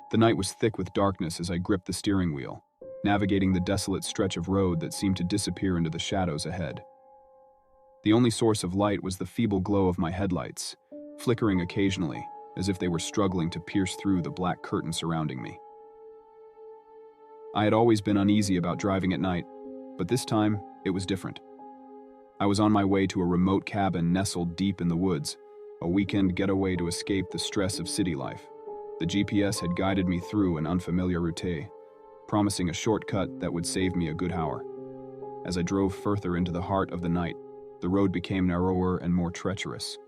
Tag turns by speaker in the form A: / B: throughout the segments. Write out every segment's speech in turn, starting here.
A: The night was thick with darkness as I gripped the steering wheel, navigating the desolate stretch of road that seemed to disappear into the shadows ahead. The only source of light was the feeble glow of my headlights, flickering occasionally, as if they were struggling to pierce through the black curtain surrounding me. I had always been uneasy about driving at night, but this time it was different. I was on my way to a remote cabin nestled deep in the woods, a weekend getaway to escape the stress of city life. The GPS had guided me through an unfamiliar route, promising a shortcut that would save me a good hour. As I drove further into the heart of the night, the road became narrower and more treacherous.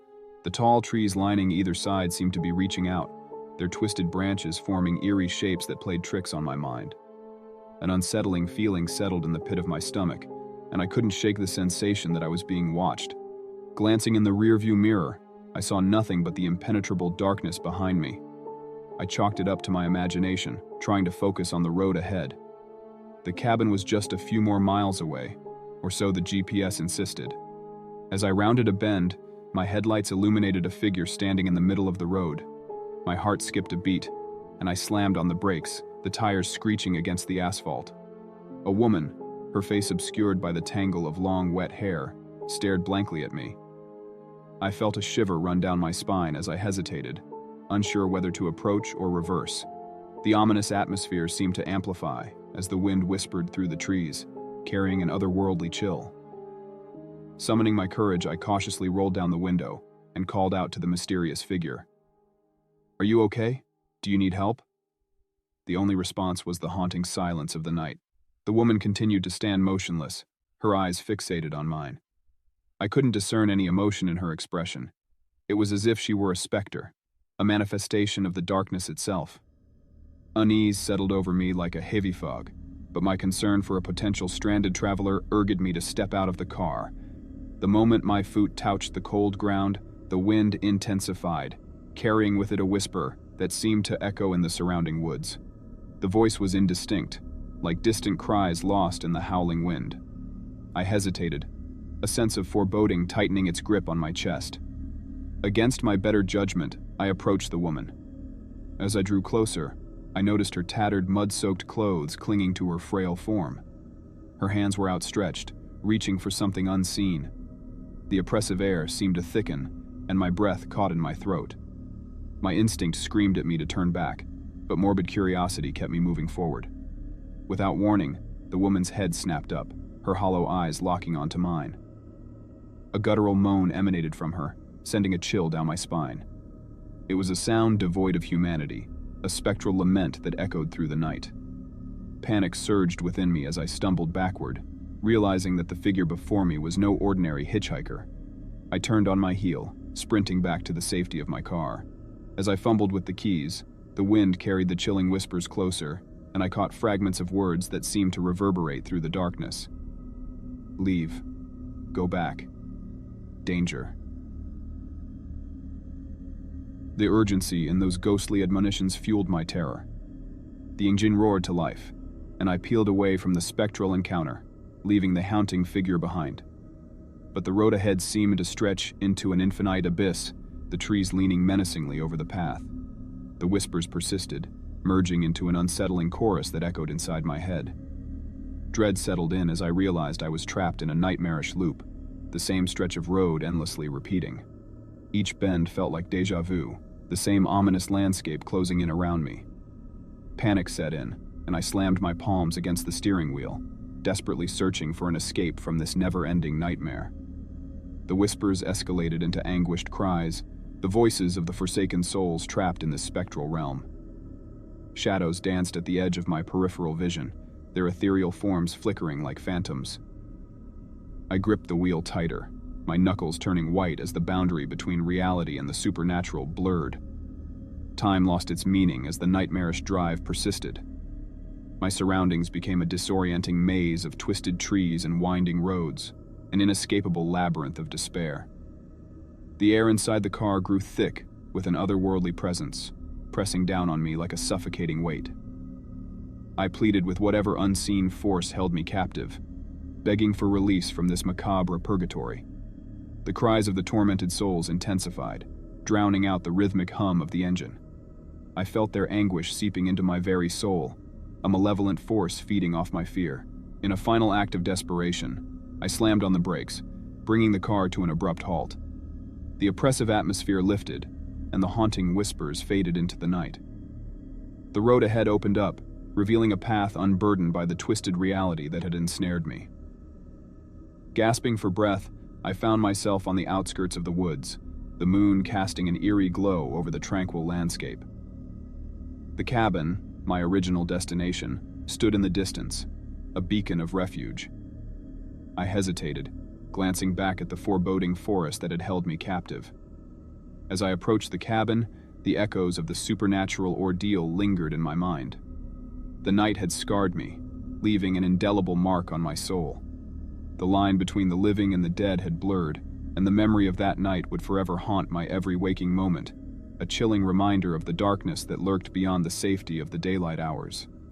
A: The tall trees lining either side seemed to be reaching out, their twisted branches forming eerie shapes that played tricks on my mind. An unsettling feeling settled in the pit of my stomach, and I couldn't shake the sensation that I was being watched. Glancing in the rearview mirror, I saw nothing but the impenetrable darkness behind me. I chalked it up to my imagination, trying to focus on the road ahead. The cabin was just a few more miles away, or so the GPS insisted. As I rounded a bend, my headlights illuminated a figure standing in the middle of the road. My heart skipped a beat, and I slammed on the brakes, the tires screeching against the asphalt. A woman, her face obscured by the tangle of long, wet hair, stared blankly at me. I felt a shiver run down my spine as I hesitated, unsure whether to approach or reverse. The ominous atmosphere seemed to amplify as the wind whispered through the trees, carrying an otherworldly chill. Summoning my courage, I cautiously rolled down the window and called out to the mysterious figure. "Are you okay? Do you need help?" The only response was the haunting silence of the night. The woman continued to stand motionless, her eyes fixated on mine. I couldn't discern any emotion in her expression. It was as if she were a specter, a manifestation of the darkness itself. Unease settled over me like a heavy fog, but my concern for a potential stranded traveler urged me to step out of the car. The moment my foot touched the cold ground, the wind intensified, carrying with it a whisper that seemed to echo in the surrounding woods. The voice was indistinct, like distant cries lost in the howling wind. I hesitated, a sense of foreboding tightening its grip on my chest. Against my better judgment, I approached the woman. As I drew closer, I noticed her tattered, mud-soaked clothes clinging to her frail form. Her hands were outstretched, reaching for something unseen. The oppressive air seemed to thicken, and my breath caught in my throat. My instinct screamed at me to turn back, but morbid curiosity kept me moving forward. Without warning, the woman's head snapped up, her hollow eyes locking onto mine. A guttural moan emanated from her, sending a chill down my spine. It was a sound devoid of humanity, a spectral lament that echoed through the night. Panic surged within me as I stumbled backward, realizing that the figure before me was no ordinary hitchhiker. I turned on my heel, sprinting back to the safety of my car. As I fumbled with the keys, the wind carried the chilling whispers closer, and I caught fragments of words that seemed to reverberate through the darkness. Leave. Go back. Danger. The urgency in those ghostly admonitions fueled my terror. The engine roared to life, and I peeled away from the spectral encounter, leaving the haunting figure behind. But the road ahead seemed to stretch into an infinite abyss, the trees leaning menacingly over the path. The whispers persisted, merging into an unsettling chorus that echoed inside my head. Dread settled in as I realized I was trapped in a nightmarish loop, the same stretch of road endlessly repeating. Each bend felt like déjà vu, the same ominous landscape closing in around me. Panic set in, and I slammed my palms against the steering wheel, desperately searching for an escape from this never-ending nightmare. The whispers escalated into anguished cries, the voices of the forsaken souls trapped in this spectral realm. Shadows danced at the edge of my peripheral vision, their ethereal forms flickering like phantoms. I gripped the wheel tighter, my knuckles turning white as the boundary between reality and the supernatural blurred. Time lost its meaning as the nightmarish drive persisted. My surroundings became a disorienting maze of twisted trees and winding roads, an inescapable labyrinth of despair. The air inside the car grew thick with an otherworldly presence, pressing down on me like a suffocating weight. I pleaded with whatever unseen force held me captive, begging for release from this macabre purgatory. The cries of the tormented souls intensified, drowning out the rhythmic hum of the engine. I felt their anguish seeping into my very soul, a malevolent force feeding off my fear. In a final act of desperation, I slammed on the brakes, bringing the car to an abrupt halt. The oppressive atmosphere lifted, and the haunting whispers faded into the night. The road ahead opened up, revealing a path unburdened by the twisted reality that had ensnared me. Gasping for breath, I found myself on the outskirts of the woods, the moon casting an eerie glow over the tranquil landscape. The cabin, my original destination, stood in the distance, a beacon of refuge. I hesitated, glancing back at the foreboding forest that had held me captive. As I approached the cabin, the echoes of the supernatural ordeal lingered in my mind. The night had scarred me, leaving an indelible mark on my soul. The line between the living and the dead had blurred, and the memory of that night would forever haunt my every waking moment, a chilling reminder of the darkness that lurked beyond the safety of the daylight hours.